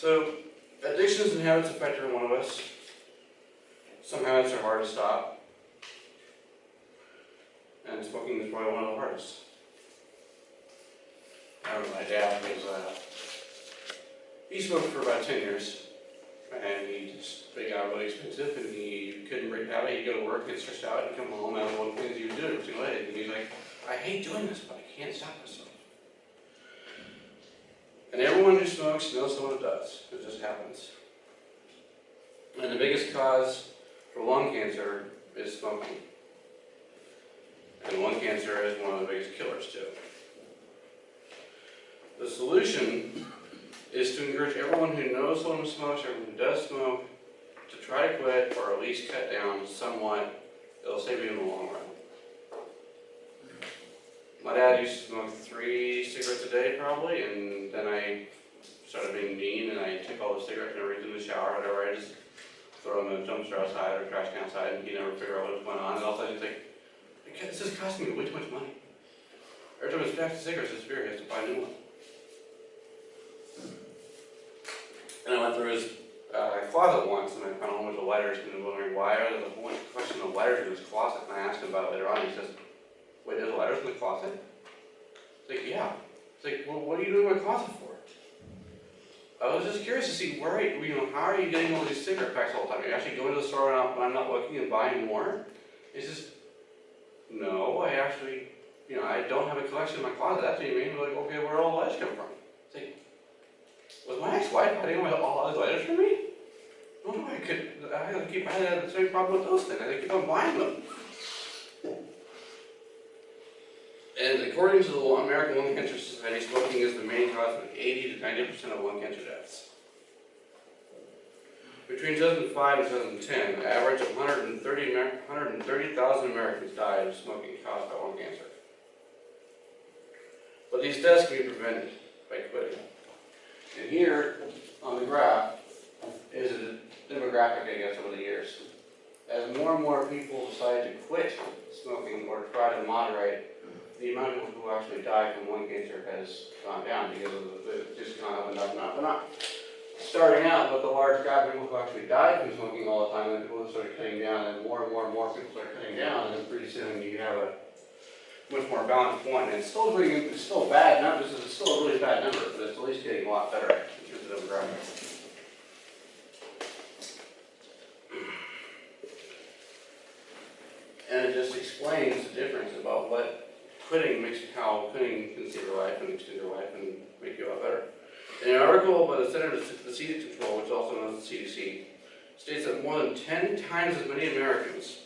So, addictions and habits affect every one of us. Some habits are hard to stop, and smoking is probably one of the hardest. I remember my dad he smoked for about 10 years, and they got really expensive, and he couldn't break out of it. He'd go to work, get stressed out, and come home, and one of the things he would do every single day. And he's like, I hate doing this, but I can't stop myself. And everyone who smokes knows someone who does. It just happens. And the biggest cause for lung cancer is smoking. And lung cancer is one of the biggest killers too. The solution is to encourage everyone who knows someone who smokes, or who does smoke, to try to quit or at least cut down somewhat. It'll save you in the long run. My dad used to smoke 3 cigarettes a day probably, and then I started being mean and I took all the cigarettes and everything in the shower, whatever. I just throw them in a dumpster outside or trash can outside, and he never figured out what was going on. And all of a sudden he's like, this is costing me way too much money. Every time his pack of cigarettes disappear, he has to buy a new one. And I went through his closet once, and I found a whole bunch of lighters, and I was wondering why there was a whole collection of lighters in his closet. And I asked him about it later on, and he says, wait, there's lighters in the closet? It's like, yeah. It's like, well, what are you doing in my closet for? I was just curious to see how are you getting all these cigarette packs all the time? Are you actually going to the store when I'm not looking and buying more? He says, no, I actually, I don't have a collection in my closet. That's what you mean? Like, okay, where all the lighters come from? It's like, was my ex-wife hiding all those lighters from me? No, I had the same problem with those things. I keep on buying them. And according to the American Lung Cancer Society, smoking is the main cause of 80 to 90% of lung cancer deaths. Between 2005 and 2010, an average of 130,000 Americans died of smoking caused by lung cancer. But these deaths can be prevented by quitting. And here on the graph is a demographic, I guess, over the years. As more and more people decide to quit smoking or try to moderate, the amount of people who actually die from lung cancer has gone down because it's just gone up and up and up and up. Starting out with a large gap of people who actually died from smoking all the time, and people who started cutting down, and more people start cutting down, and then pretty soon you have a much more balanced point. And it's still bad numbers. It's still a really bad number, but it's at least getting a lot better in terms of demographics. And it just explains the difference about what how quitting can save your life and extend your life and make you a lot better. In an article by the Center for Disease Control, which is also known as the CDC, states that more than 10 times as many Americans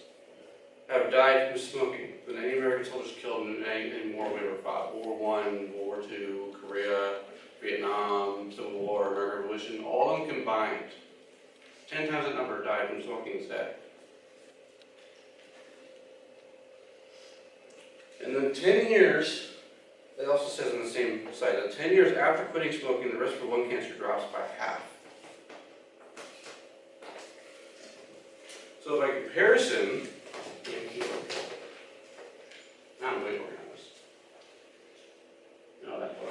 have died from smoking than any American soldiers killed in any war we ever fought. World War I, World War II, Korea, Vietnam, Civil War, American Revolution, all of them combined. 10 times that number died from smoking instead. And then 10 years, it also says on the same site, that 10 years after quitting smoking, the risk for lung cancer drops by half. So by comparison, I'm way working on this. No, that's what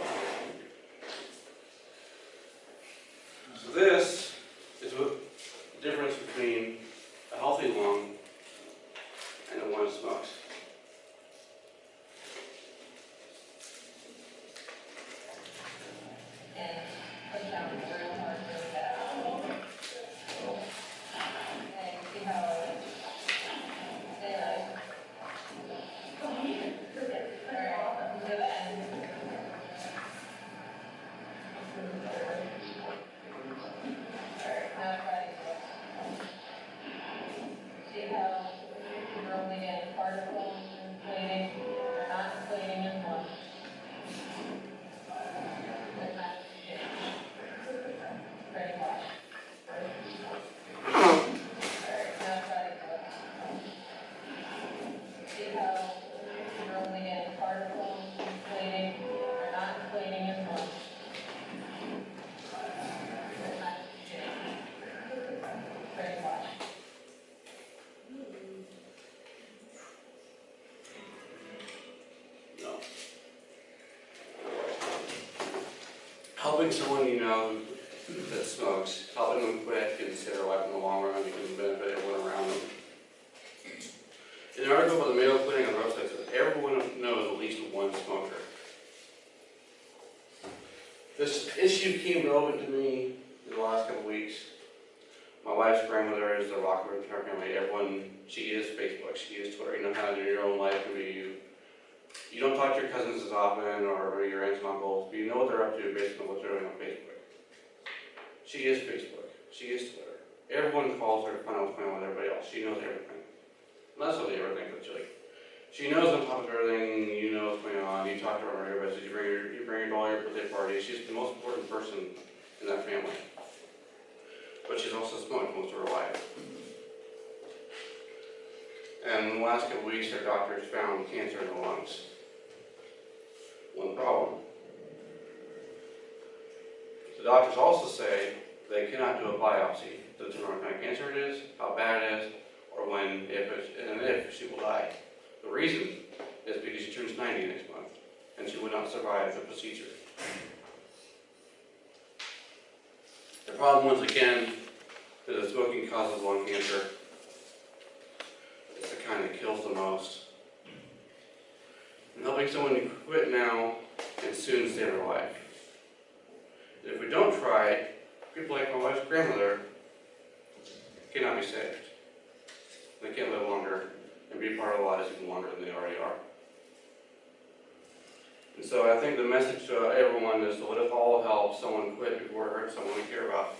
So this is what the difference between a healthy lung and the one that smokes. Helping someone you know that smokes, helping them quit can save their life in the long run because it benefit everyone around them. In an article by the Mayo Clinic on the website says everyone knows at least one smoker. This issue came relevant to me in the last couple of weeks. My wife's grandmother is the rocker in her family. She is Facebook, she is Twitter. You know how in your own life can be you don't talk to your cousins as often or your aunts and uncles, but you know what they're up to based on what they're doing on Facebook. She is Facebook, she is Twitter. Everyone calls her to find out what's going on with everybody else. She knows everything. Not necessarily everything, but she knows on top of everything, you know what's going on. You talk to her on everybody, so you bring her to all your birthday parties. She's the most important person in that family. But she's also smoked most of her life. And in the last couple of weeks, her doctors found cancer in the lungs. One problem. The doctors also say they cannot do a biopsy to determine what kind of cancer it is, how bad it is, or when, if she will die. The reason is because she turns 90 next month, and she would not survive the procedure. The problem, once again, is that smoking causes lung cancer. It's the kind that kills the most. And helping someone quit now can soon save their life. And if we don't try it, people like my wife's grandmother cannot be saved. They can't live longer and be part of the lives even longer than they already are. And so I think the message to everyone is to let us all help someone quit before it hurts someone we care about.